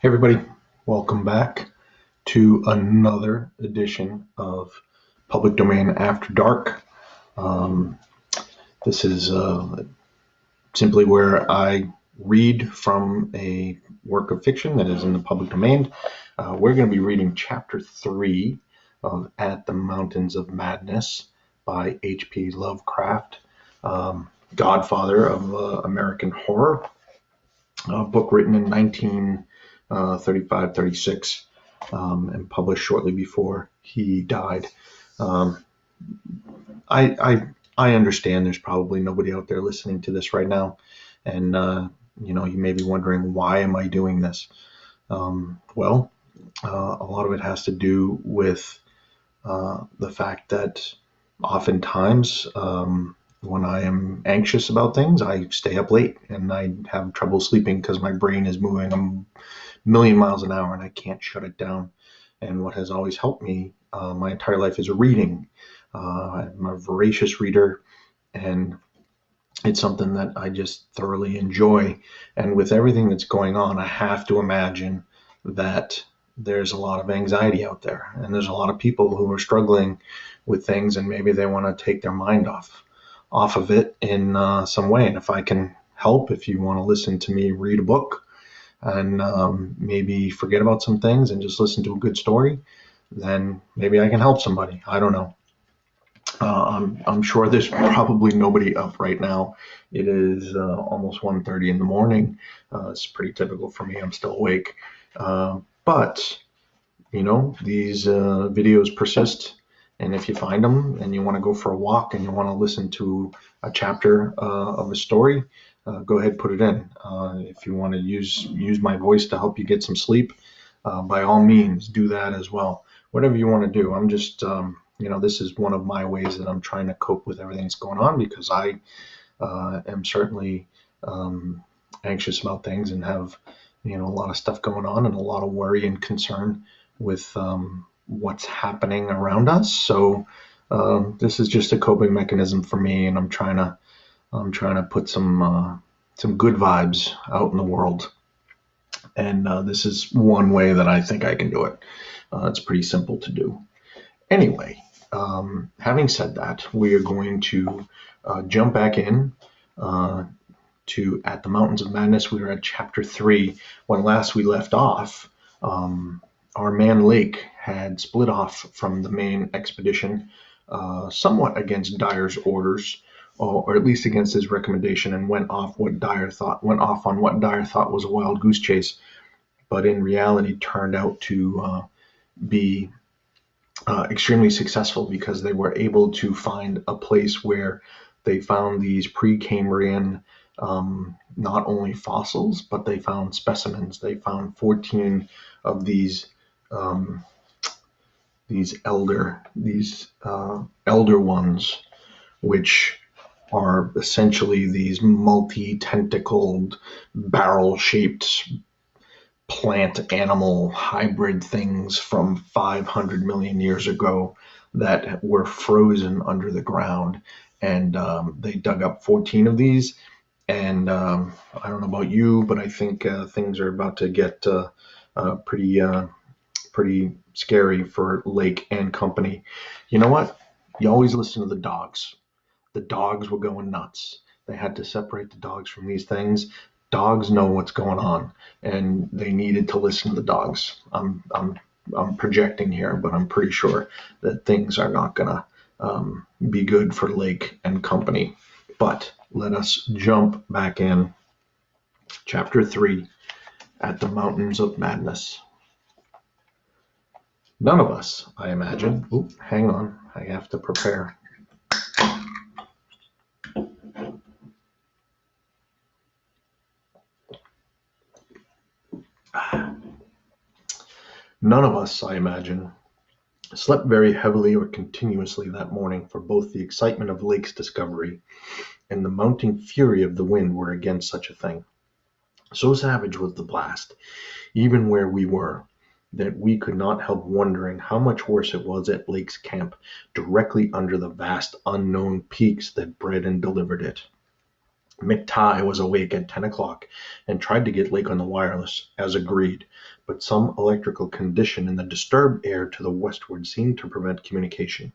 Hey everybody, welcome back to another edition of Public Domain After Dark. Um, this is simply where I read from a work of fiction that is in the public domain. We're going to be reading Chapter 3 of At the Mountains of Madness by H.P. Lovecraft, godfather of American horror, a book written in 1935, 36, and published shortly before he died. Um, I understand there's probably nobody out there listening to this right now, and you may be wondering, why am I doing this? A lot of it has to do with the fact that oftentimes, when I am anxious about things, I stay up late and I have trouble sleeping because my brain is moving a million miles an hour and I can't shut it down. And what has always helped me my entire life is reading. I'm a voracious reader, and it's something that I just thoroughly enjoy. And with everything that's going on, I have to imagine that there's a lot of anxiety out there, and there's a lot of people who are struggling with things, and maybe they want to take their mind off of it in some way. And if I can help, if you want to listen to me read a book and maybe forget about some things and just listen to a good story, then maybe I can help somebody. I don't know. I'm sure there's probably nobody up right now. It is almost 1:30 in the morning. It's pretty typical for me. I'm still awake. But, these videos persist. And if you find them and you want to go for a walk and you want to listen to a chapter of a story, go ahead, put it in. If you want to use my voice to help you get some sleep, by all means, do that as well. Whatever you want to do. I'm just, this is one of my ways that I'm trying to cope with everything that's going on, because I am certainly anxious about things and have, a lot of stuff going on and a lot of worry and concern with what's happening around us. So this is just a coping mechanism for me, and I'm trying to put some good vibes out in the world. And this is one way that I think I can do it. It's pretty simple to do. Anyway, having said that, we are going to jump back in to At the Mountains of Madness. We were at Chapter 3. When last we left off, our man Lake had split off from the main expedition, somewhat against Dyer's orders, or at least against his recommendation, and went off on what Dyer thought was a wild goose chase, but in reality turned out to be extremely successful, because they were able to find a place where they found these Precambrian, not only fossils, but they found specimens. They found 14 of um, these elder ones, which are essentially these multi-tentacled, barrel-shaped plant animal hybrid things from 500 million years ago that were frozen under the ground. And they dug up 14 of these. And I don't know about you, but I think things are about to get pretty scary for Lake and company. You know what? You always listen to the dogs. The dogs were going nuts. They had to separate the dogs from these things. Dogs know what's going on, and they needed to listen to the dogs. I'm projecting here, but I'm pretty sure that things are not gonna be good for Lake and company. But let us jump back in. Chapter 3, At the Mountains of Madness. None of us, I imagine. Oop, hang on. I have to prepare. None of us, I imagine, slept very heavily or continuously that morning, for both the excitement of Lake's discovery and the mounting fury of the wind were against such a thing. So savage was the blast, even where we were, that we could not help wondering how much worse it was at Lake's camp, directly under the vast unknown peaks that bred and delivered it. McTighe was awake at 10 o'clock and tried to get Lake on the wireless, as agreed, but some electrical condition in the disturbed air to the westward seemed to prevent communication.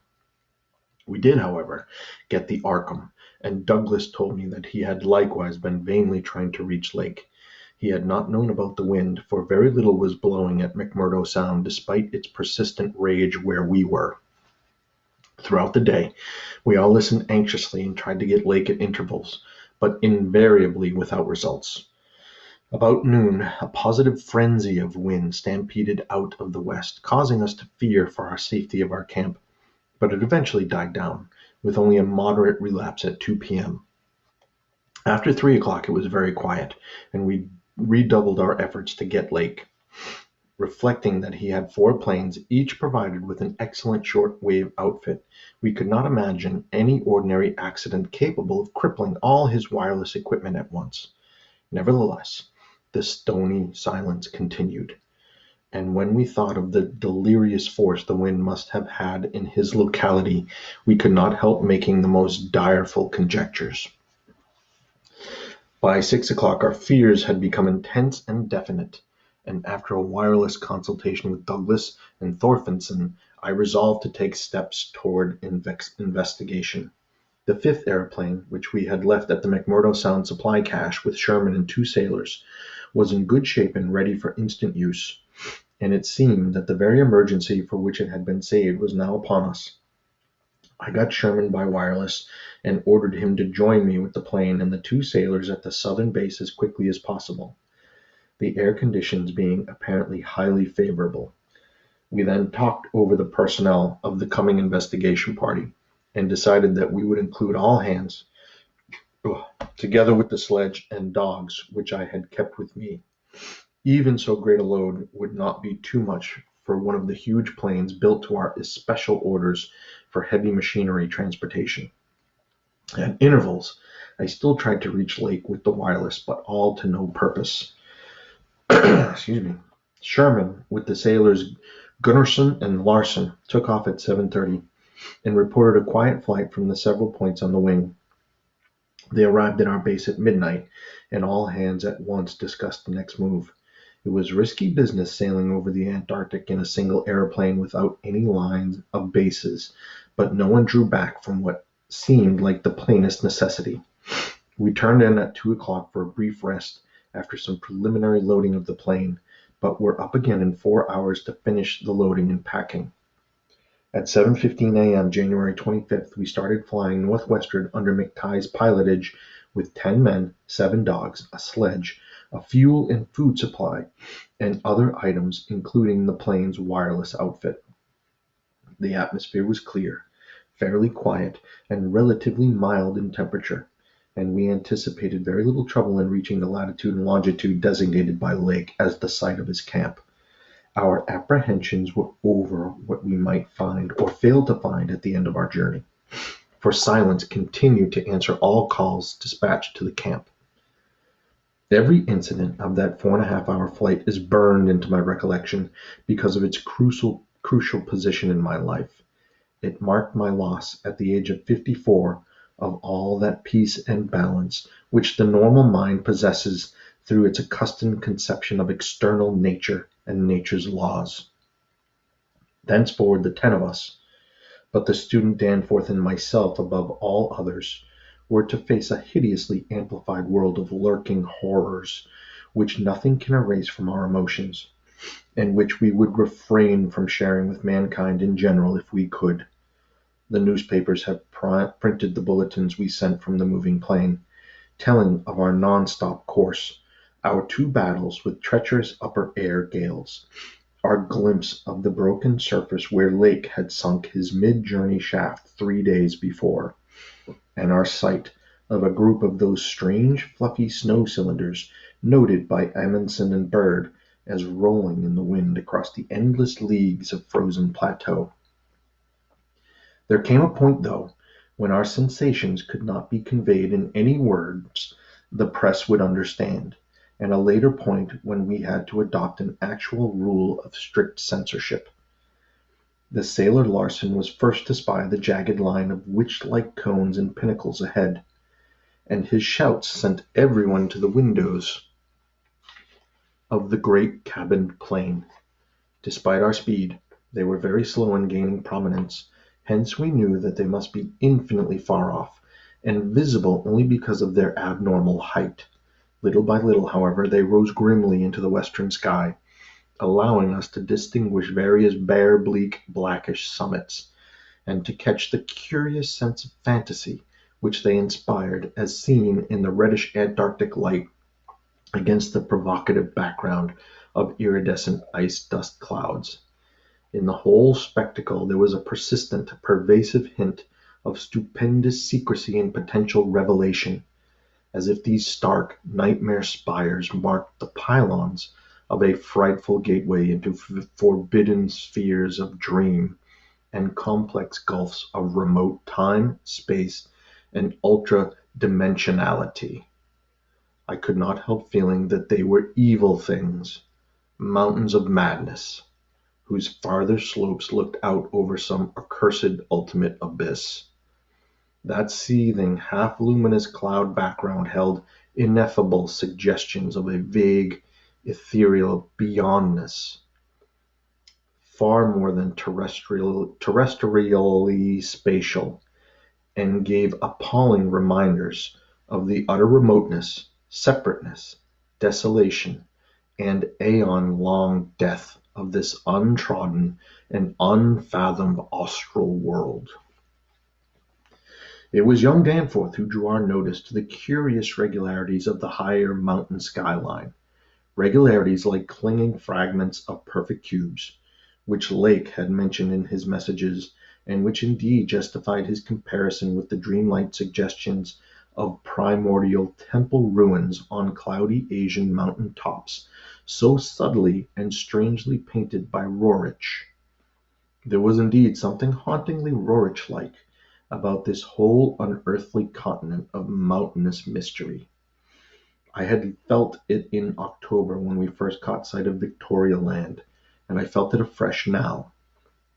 We did, however, get the Arkham, and Douglas told me that he had likewise been vainly trying to reach Lake. He had not known about the wind, for very little was blowing at McMurdo Sound despite its persistent rage where we were. Throughout the day, we all listened anxiously and tried to get Lake at intervals, but invariably without results. About noon, a positive frenzy of wind stampeded out of the west, causing us to fear for the safety of our camp, but it eventually died down, with only a moderate relapse at 2 p.m. After 3 o'clock it was very quiet, and we redoubled our efforts to get Lake. Reflecting that he had 4 planes, each provided with an excellent short-wave outfit, we could not imagine any ordinary accident capable of crippling all his wireless equipment at once. Nevertheless, the stony silence continued, and when we thought of the delirious force the wind must have had in his locality, we could not help making the most direful conjectures. By 6 o'clock our fears had become intense and definite, and after a wireless consultation with Douglas and Thorfinson, I resolved to take steps toward investigation. The 5th airplane, which we had left at the McMurdo Sound supply cache with Sherman and 2 sailors, was in good shape and ready for instant use, and it seemed that the very emergency for which it had been saved was now upon us. I got Sherman by wireless and ordered him to join me with the plane and the 2 sailors at the southern base as quickly as possible, the air conditions being apparently highly favorable. We then talked over the personnel of the coming investigation party and decided that we would include all hands, together with the sledge and dogs which I had kept with me. Even so great a load would not be too much for one of the huge planes built to our especial orders for heavy machinery transportation. At intervals, I still tried to reach Lake with the wireless, but all to no purpose. Excuse me. Sherman, with the sailors Gunnarsson and Larsen, took off at 7:30 and reported a quiet flight from the several points on the wing. They arrived at our base at midnight, and all hands at once discussed the next move. It was risky business sailing over the Antarctic in a single aeroplane without any lines of bases, but no one drew back from what seemed like the plainest necessity. We turned in at 2 o'clock for a brief rest after some preliminary loading of the plane, but were up again in 4 hours to finish the loading and packing. At 7:15 a.m. January 25th, we started flying northwestward under McTighe's pilotage with 10 men, 7 dogs, a sledge, a fuel and food supply, and other items, including the plane's wireless outfit. The atmosphere was clear, fairly quiet, and relatively mild in temperature, and we anticipated very little trouble in reaching the latitude and longitude designated by Lake as the site of his camp. Our apprehensions were over what we might find or fail to find at the end of our journey, for silence continued to answer all calls dispatched to the camp. Every incident of that 4.5-hour flight is burned into my recollection because of its crucial position in my life. It marked my loss at the age of 54 of all that peace and balance which the normal mind possesses through its accustomed conception of external nature and nature's laws. Thenceforward the 10 of us, but the student Danforth and myself above all others, were to face a hideously amplified world of lurking horrors, which nothing can erase from our emotions, and which we would refrain from sharing with mankind in general if we could. The newspapers have printed the bulletins we sent from the moving plane, telling of our non-stop course, our 2 battles with treacherous upper air gales, our glimpse of the broken surface where Lake had sunk his mid-journey shaft 3 days before, and our sight of a group of those strange fluffy snow cylinders noted by Amundsen and Bird as rolling in the wind across the endless leagues of frozen plateau. There came a point, though, when our sensations could not be conveyed in any words the press would understand, and a later point when we had to adopt an actual rule of strict censorship. The sailor Larsen was first to spy the jagged line of witch-like cones and pinnacles ahead, and his shouts sent everyone to the windows of the great cabined plane. Despite our speed, they were very slow in gaining prominence, hence we knew that they must be infinitely far off, and visible only because of their abnormal height. Little by little, however, they rose grimly into the western sky, allowing us to distinguish various bare, bleak, blackish summits, and to catch the curious sense of fantasy which they inspired as seen in the reddish Antarctic light against the provocative background of iridescent ice dust clouds. In the whole spectacle there was a persistent, pervasive hint of stupendous secrecy and potential revelation, as if these stark, nightmare spires marked the pylons of a frightful gateway into forbidden spheres of dream and complex gulfs of remote time, space, and ultra-dimensionality. I could not help feeling that they were evil things, mountains of madness, whose farther slopes looked out over some accursed ultimate abyss. That seething, half-luminous cloud background held ineffable suggestions of a vague, ethereal beyondness, far more than terrestrially spatial, and gave appalling reminders of the utter remoteness, separateness, desolation, and aeon-long death of this untrodden and unfathomed austral world. It was young Danforth who drew our notice to the curious regularities of the higher mountain skyline, regularities like clinging fragments of perfect cubes, which Lake had mentioned in his messages, and which indeed justified his comparison with the dreamlike suggestions of primordial temple ruins on cloudy Asian mountain tops, so subtly and strangely painted by Roerich. There was indeed something hauntingly Roerich-like about this whole unearthly continent of mountainous mystery. I had felt it in October when we first caught sight of Victoria Land, and I felt it afresh now.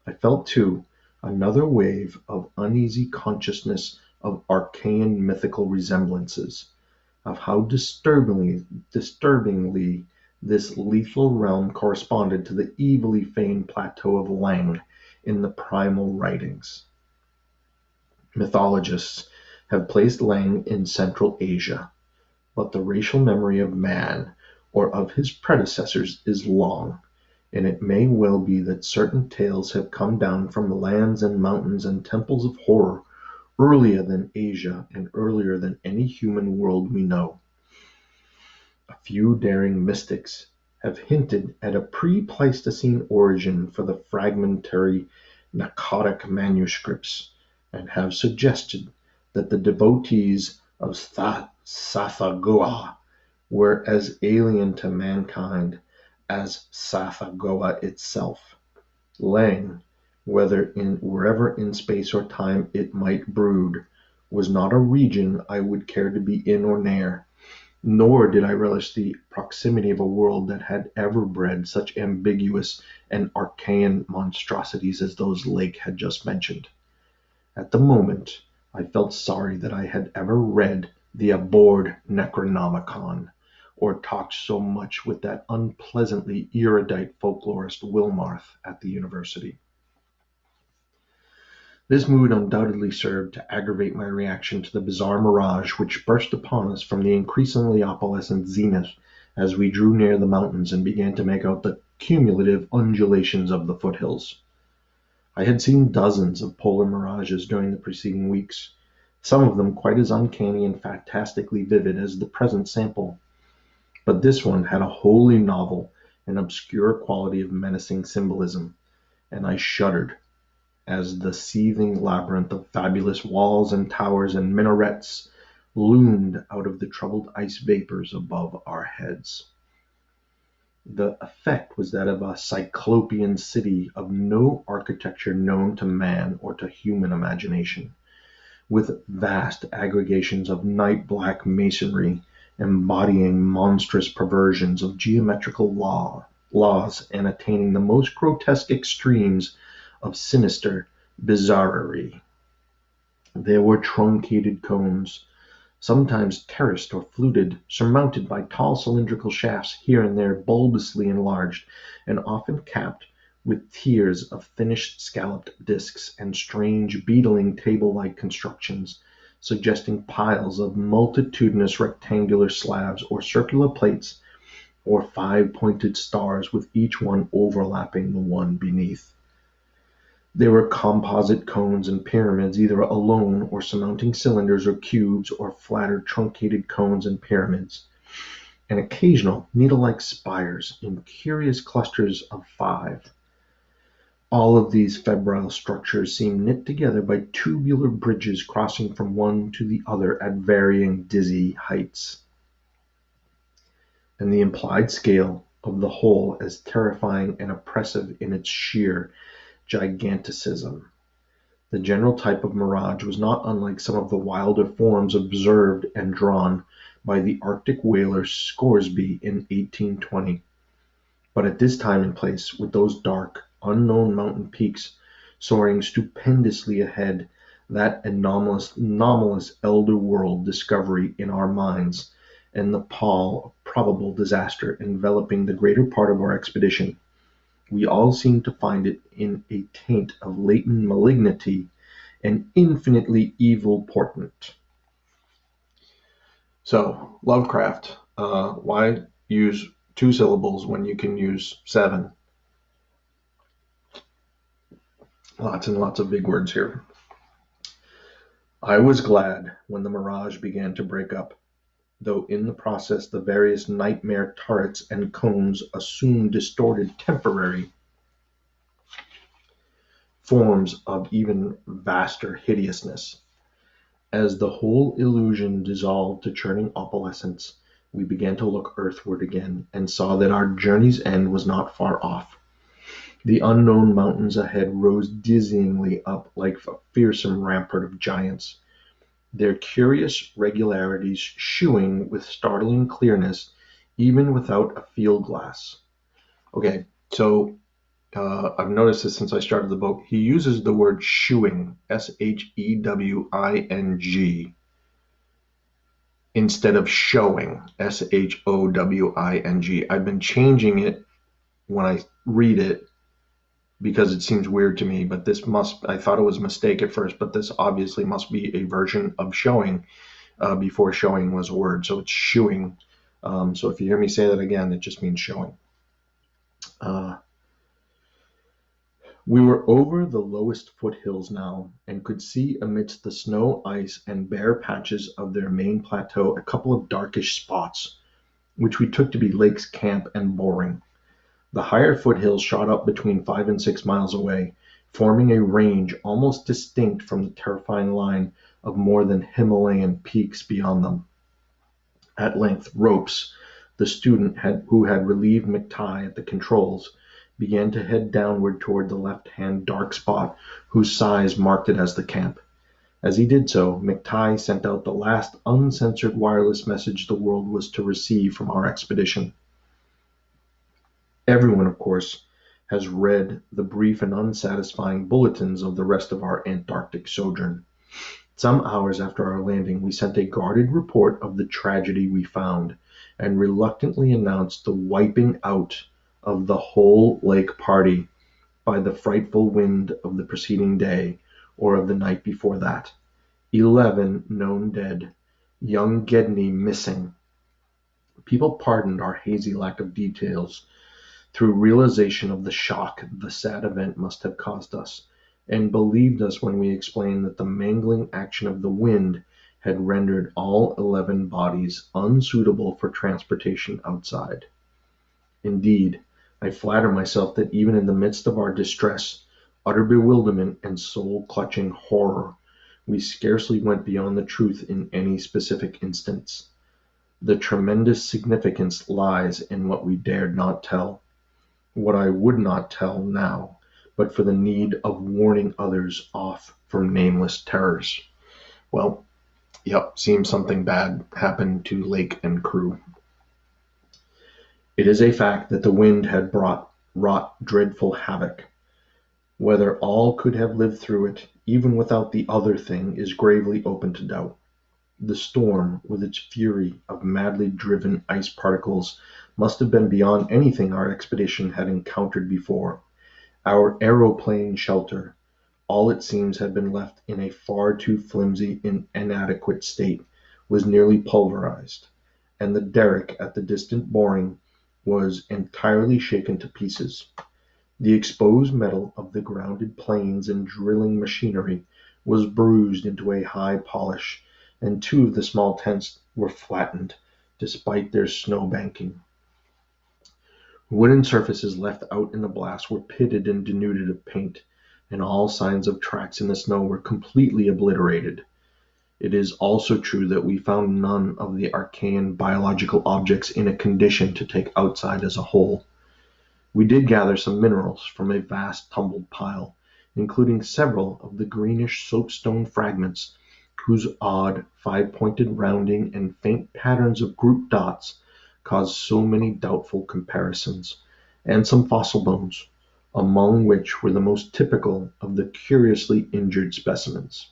I felt, too, another wave of uneasy consciousness of archaean mythical resemblances, of how disturbingly this lethal realm corresponded to the evilly famed plateau of Leng in the primal writings. Mythologists have placed Leng in Central Asia, but the racial memory of man, or of his predecessors, is long, and it may well be that certain tales have come down from the lands and mountains and temples of horror earlier than Asia and earlier than any human world we know. A few daring mystics have hinted at a pre-Pleistocene origin for the fragmentary Naqatic manuscripts, and have suggested that the devotees of Sathagua were as alien to mankind as Sathagua itself. Leng, wherever in space or time it might brood, was not a region I would care to be in or near, nor did I relish the proximity of a world that had ever bred such ambiguous and archaean monstrosities as those Lake had just mentioned. At the moment, I felt sorry that I had ever read the abhorred Necronomicon, or talked so much with that unpleasantly erudite folklorist Wilmarth at the university. This mood undoubtedly served to aggravate my reaction to the bizarre mirage which burst upon us from the increasingly opalescent zenith as we drew near the mountains and began to make out the cumulative undulations of the foothills. I had seen dozens of polar mirages during the preceding weeks, some of them quite as uncanny and fantastically vivid as the present sample, but this one had a wholly novel and obscure quality of menacing symbolism, and I shuddered as the seething labyrinth of fabulous walls and towers and minarets loomed out of the troubled ice vapors above our heads. The effect was that of a cyclopean city of no architecture known to man or to human imagination, with vast aggregations of night-black masonry embodying monstrous perversions of geometrical laws and attaining the most grotesque extremes of sinister bizarrerie. There were truncated cones, sometimes terraced or fluted, surmounted by tall cylindrical shafts here and there bulbously enlarged, and often capped with tiers of finished scalloped discs and strange beetling table-like constructions, suggesting piles of multitudinous rectangular slabs or circular plates or five-pointed stars with each one overlapping the one beneath. They were composite cones and pyramids, either alone or surmounting cylinders or cubes, or flatter truncated cones and pyramids, and occasional needle-like spires in curious clusters of 5. All of these febrile structures seem knit together by tubular bridges crossing from one to the other at varying dizzy heights, and the implied scale of the whole as terrifying and oppressive in its sheer giganticism. The general type of mirage was not unlike some of the wilder forms observed and drawn by the Arctic whaler Scoresby in 1820. But at this time and place, with those dark, unknown mountain peaks soaring stupendously ahead, that anomalous elder world discovery in our minds, and the pall of probable disaster enveloping the greater part of our expedition, we all seemed to find it in a taint of latent malignity and infinitely evil portent. So, Lovecraft, why use 2 syllables when you can use 7? Lots and lots of big words here. I was glad when the mirage began to break up, though in the process the various nightmare turrets and cones assumed distorted temporary forms of even vaster hideousness. As the whole illusion dissolved to churning opalescence, we began to look earthward again, and saw that our journey's end was not far off. The unknown mountains ahead rose dizzyingly up like a fearsome rampart of giants, their curious regularities shewing with startling clearness even without a field glass. Okay, so I've noticed this since I started the book. He uses the word shewing, shewing, instead of showing, showing. I've been changing it when I read it because it seems weird to me, but I thought it was a mistake at first, but this obviously must be a version of showing before showing was a word. So it's shewing. So if you hear me say that again, it just means showing. We were over the lowest foothills now, and could see amidst the snow, ice, and bare patches of their main plateau a couple of darkish spots, which we took to be Lakes Camp and Boring. The higher foothills shot up between 5 and 6 miles away, forming a range almost distinct from the terrifying line of more than Himalayan peaks beyond them. At length Ropes, the student who had relieved McTighe at the controls, began to head downward toward the left-hand dark spot whose size marked it as the camp. As he did so, McTighe sent out the last uncensored wireless message the world was to receive from our expedition. Everyone, of course, has read the brief and unsatisfying bulletins of the rest of our Antarctic sojourn. Some hours after our landing, we sent a guarded report of the tragedy we found, and reluctantly announced the wiping out of the whole lake party by the frightful wind of the preceding day, or of the night before that. 11 known dead, young Gedney missing. People pardoned our hazy lack of details through realization of the shock the sad event must have caused us, and believed us when we explained that the mangling action of the wind had rendered all 11 bodies unsuitable for transportation outside. Indeed, I flatter myself that even in the midst of our distress, utter bewilderment, and soul-clutching horror, we scarcely went beyond the truth in any specific instance. The tremendous significance lies in what we dared not tell, what I would not tell now, but for the need of warning others off from nameless terrors. Well, seems something bad happened to Lake and crew. It is a fact that the wind had wrought dreadful havoc. Whether all could have lived through it, even without the other thing, is gravely open to doubt. The storm, with its fury of madly driven ice particles, must have been beyond anything our expedition had encountered before. Our aeroplane shelter, all it seems had been left in a far too flimsy and inadequate state, was nearly pulverized, and the derrick at the distant mooring was entirely shaken to pieces. The exposed metal of the grounded planes and drilling machinery was bruised into a high polish, and two of the small tents were flattened, despite their snow banking. Wooden surfaces left out in the blast were pitted and denuded of paint, and all signs of tracks in the snow were completely obliterated. It is also true that we found none of the archaean biological objects in a condition to take outside as a whole. We did gather some minerals from a vast tumbled pile, including several of the greenish soapstone fragments whose odd five-pointed rounding and faint patterns of grouped dots caused so many doubtful comparisons, and some fossil bones, among which were the most typical of the curiously injured specimens.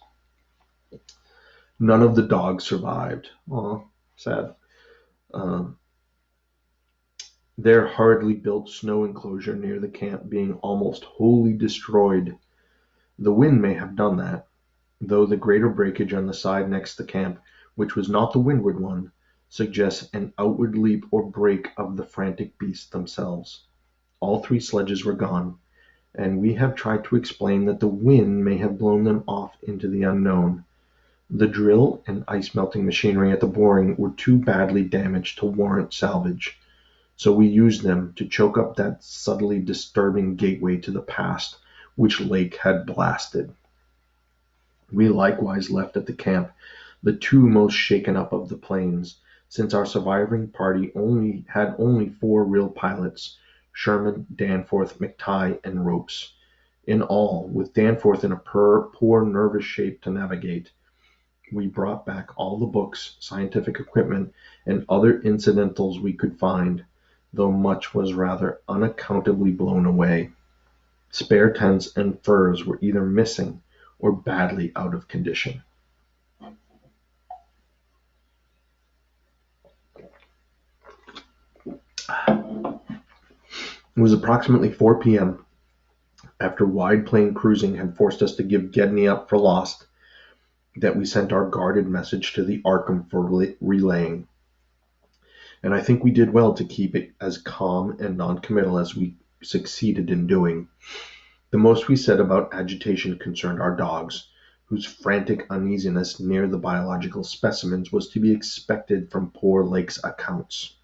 None of the dogs survived. Aw, sad. Uh, their hurriedly built snow enclosure near the camp being almost wholly destroyed. The wind may have done that, though the greater breakage on the side next the camp, which was not the windward one, suggests an outward leap or break of the frantic beasts themselves. All three sledges were gone, and we have tried to explain that the wind may have blown them off into the unknown. The drill and ice-melting machinery at the boring were too badly damaged to warrant salvage, so we used them to choke up that subtly disturbing gateway to the past which Lake had blasted. We likewise left at the camp the two most shaken up of the planes, since our surviving party had only four real pilots: Sherman, Danforth, McTighe, and Ropes. In all, with Danforth in a poor nervous shape to navigate, we brought back all the books, scientific equipment, and other incidentals we could find, though much was rather unaccountably blown away. Spare tents and furs were either missing or badly out of condition. It was approximately 4 p.m. after wide plain cruising had forced us to give Gedney up for lost, that we sent our guarded message to the Arkham for relaying, and I think we did well to keep it as calm and non-committal as we succeeded in doing. The most we said about agitation concerned our dogs, whose frantic uneasiness near the biological specimens was to be expected from poor Lake's accounts.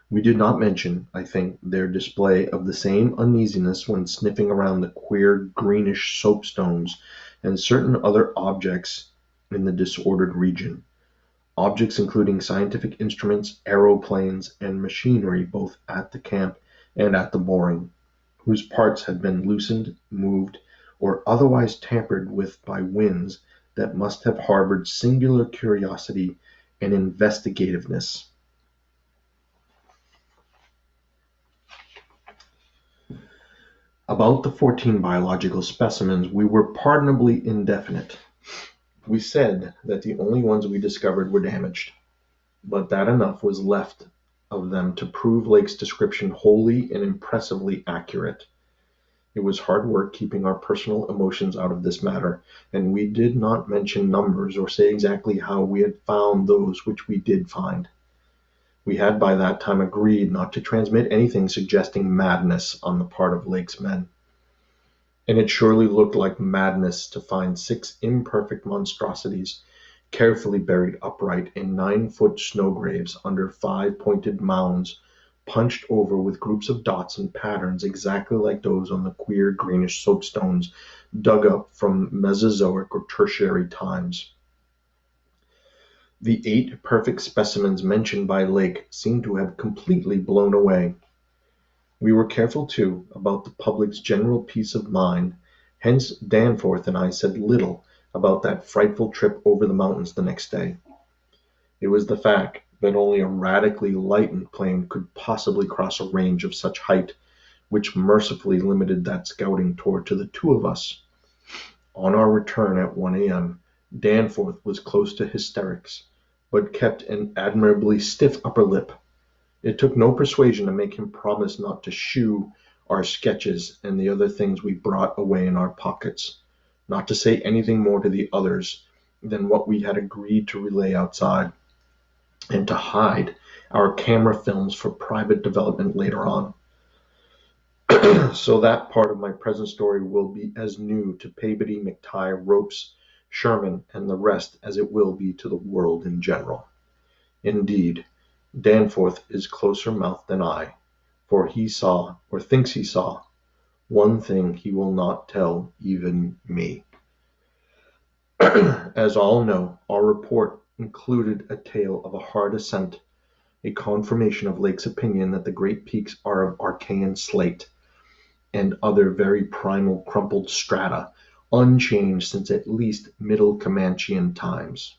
We did not mention, I think, their display of the same uneasiness when sniffing around the queer greenish soapstones and certain other objects in the disordered region. Objects including scientific instruments, aeroplanes, and machinery both at the camp and at the mooring, whose parts had been loosened, moved, or otherwise tampered with by winds that must have harbored singular curiosity and investigativeness. About the 14 biological specimens, we were pardonably indefinite. We said that the only ones we discovered were damaged, but that enough was left of them to prove Lake's description wholly and impressively accurate. It was hard work keeping our personal emotions out of this matter, and we did not mention numbers or say exactly how we had found those which we did find. We had by that time agreed not to transmit anything suggesting madness on the part of Lake's men, and it surely looked like madness to find 6 imperfect monstrosities carefully buried upright in 9-foot snow graves under 5-pointed mounds punched over with groups of dots and patterns exactly like those on the queer greenish soapstones dug up from Mesozoic or Tertiary times. The 8 perfect specimens mentioned by Lake seemed to have completely blown away. We were careful, too, about the public's general peace of mind, hence Danforth and I said little about that frightful trip over the mountains the next day. It was the fact that only a radically lightened plane could possibly cross a range of such height which mercifully limited that scouting tour to the two of us. On our return at 1 a.m., Danforth was close to hysterics, but kept an admirably stiff upper lip. It took no persuasion to make him promise not to shew our sketches and the other things we brought away in our pockets, not to say anything more to the others than what we had agreed to relay outside, and to hide our camera films for private development later on. So that part of my present story will be as new to Peabody, McTighe, Ropes, Sherman, and the rest as it will be to the world in general. Indeed, Danforth is closer mouthed than I, for he saw, or thinks he saw, one thing he will not tell even me. As all know, our report included a tale of a hard ascent, a confirmation of Lake's opinion that the great peaks are of Archean slate, and other very primal crumpled strata, unchanged since at least Middle Comanchean times.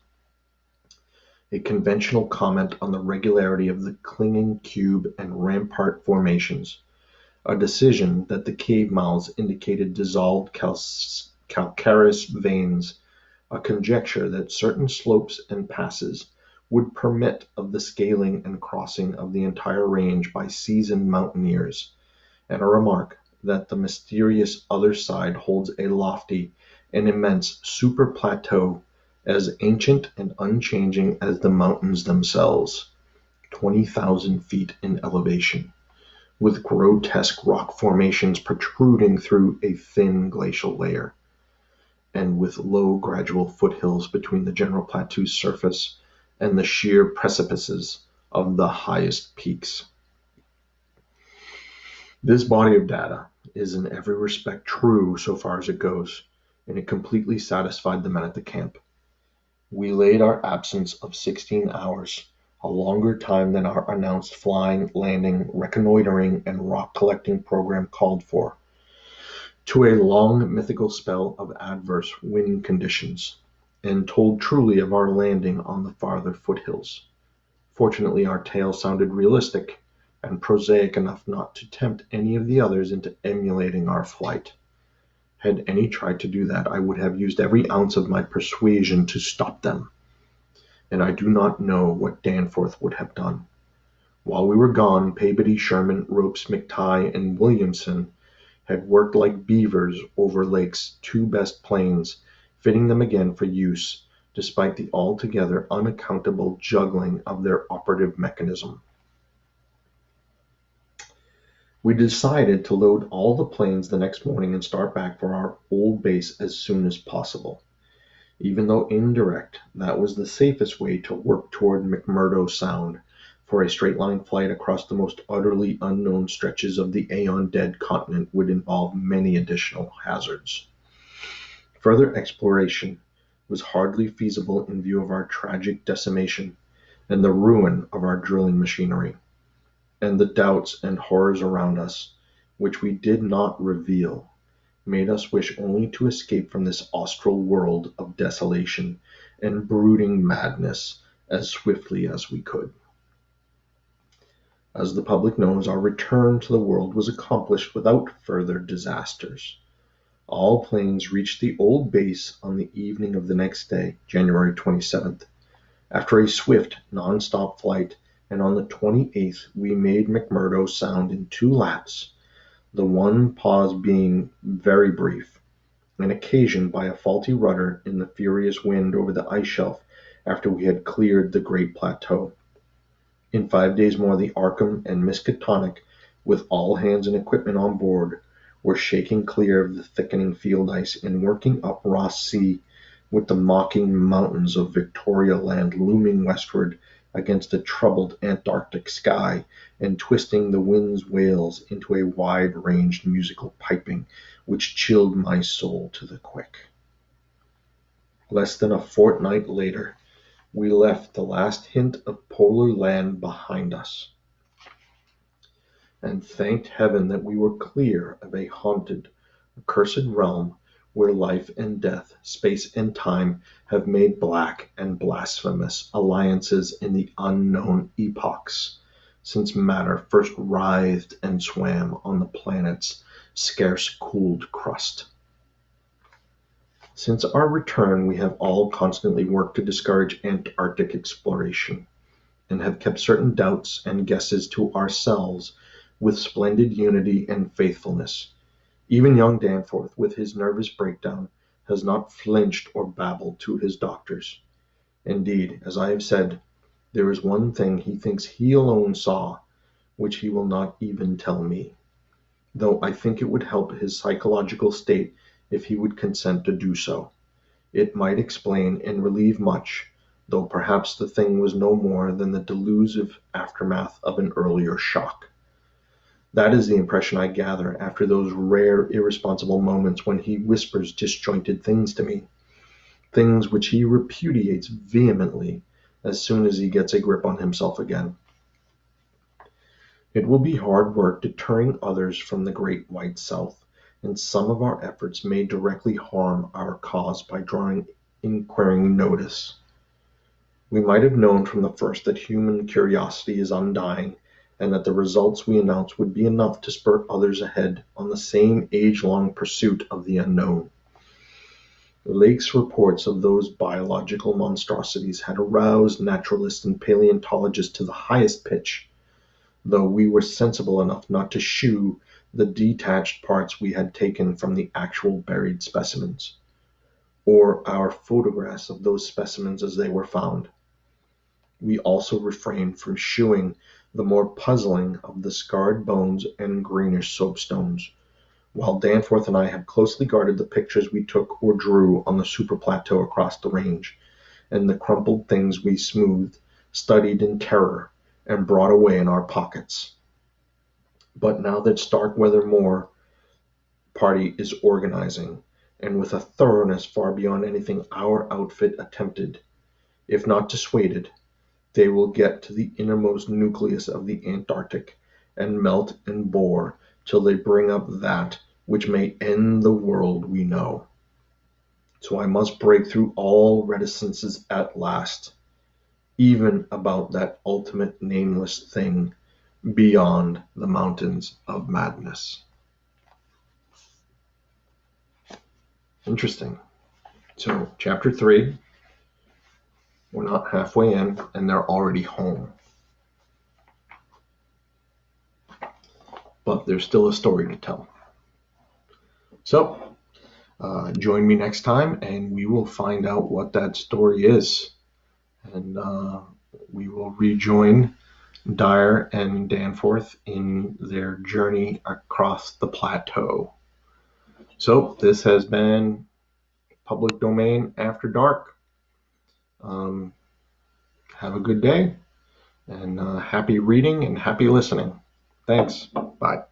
A conventional comment on the regularity of the clinging cube and rampart formations, a decision that the cave mouths indicated dissolved calcareous veins, a conjecture that certain slopes and passes would permit of the scaling and crossing of the entire range by seasoned mountaineers, and a remark that the mysterious other side holds a lofty and immense super-plateau as ancient and unchanging as the mountains themselves, 20,000 feet in elevation, with grotesque rock formations protruding through a thin glacial layer, and with low gradual foothills between the general plateau's surface and the sheer precipices of the highest peaks. This body of data is in every respect true so far as it goes, and it completely satisfied the men at the camp. We laid our absence of 16 hours, a longer time than our announced flying, landing, reconnoitering, and rock collecting program called for, to a long mythical spell of adverse wind conditions, and told truly of our landing on the farther foothills. Fortunately, our tale sounded realistic and prosaic enough not to tempt any of the others into emulating our flight. Had any tried to do that, I would have used every ounce of my persuasion to stop them, and I do not know what Danforth would have done. While we were gone, Peabody, Sherman, Ropes, McTighe, and Williamson had worked like beavers over Lake's two best planes, fitting them again for use, despite the altogether unaccountable juggling of their operative mechanism. We decided to load all the planes the next morning and start back for our old base as soon as possible. Even though indirect, that was the safest way to work toward McMurdo Sound, for a straight-line flight across the most utterly unknown stretches of the aeon-dead continent would involve many additional hazards. Further exploration was hardly feasible in view of our tragic decimation and the ruin of our drilling machinery, and the doubts and horrors around us, which we did not reveal, made us wish only to escape from this austral world of desolation and brooding madness as swiftly as we could. As the public knows, our return to the world was accomplished without further disasters. All planes reached the old base on the evening of the next day, January 27th, after a swift, non-stop flight, and on the 28th we made McMurdo Sound in 2 laps, the one pause being very brief, and occasioned by a faulty rudder in the furious wind over the ice shelf after we had cleared the great plateau. In 5 days more the Arkham and Miskatonic, with all hands and equipment on board, were shaking clear of the thickening field ice and working up Ross Sea, with the mocking mountains of Victoria Land looming westward against a troubled Antarctic sky, and twisting the wind's wails into a wide-ranged musical piping which chilled my soul to the quick. Less than a fortnight later, we left the last hint of polar land behind us, and thanked heaven that we were clear of a haunted, accursed realm where life and death, space and time have made black and blasphemous alliances in the unknown epochs since matter first writhed and swam on the planet's scarce cooled crust. Since our return, we have all constantly worked to discourage Antarctic exploration, and have kept certain doubts and guesses to ourselves with splendid unity and faithfulness. Even young Danforth, with his nervous breakdown, has not flinched or babbled to his doctors. Indeed, as I have said, there is one thing he thinks he alone saw, which he will not even tell me, though I think it would help his psychological state if he would consent to do so. It might explain and relieve much, though perhaps the thing was no more than the delusive aftermath of an earlier shock. That is the impression I gather after those rare irresponsible moments when he whispers disjointed things to me, things which he repudiates vehemently as soon as he gets a grip on himself again. It will be hard work deterring others from the great white South, and some of our efforts may directly harm our cause by drawing inquiring notice. We might have known from the first that human curiosity is undying, and that the results we announce would be enough to spur others ahead on the same age-long pursuit of the unknown. Lake's reports of those biological monstrosities had aroused naturalists and paleontologists to the highest pitch, though we were sensible enough not to shew the detached parts we had taken from the actual buried specimens, or our photographs of those specimens as they were found. We also refrained from shewing the more puzzling of the scarred bones and greenish soapstones, while Danforth and I have closely guarded the pictures we took or drew on the super plateau across the range, and the crumpled things we smoothed, studied in terror, and brought away in our pockets. But now that Starkweather party is organizing, and with a thoroughness far beyond anything our outfit attempted, if not dissuaded, they will get to the innermost nucleus of the Antarctic, and melt and bore till they bring up that which may end the world we know. So I must break through all reticences at last, even about that ultimate nameless thing beyond the mountains of madness. Interesting. So, chapter 3, we're not halfway in, and they're already home. But there's still a story to tell. So, join me next time, and we will find out what that story is. And we will rejoin Dyer and Danforth in their journey across the plateau. So, this has been Public Domain After Dark. Have a good day, and happy reading and happy listening. Thanks. Bye.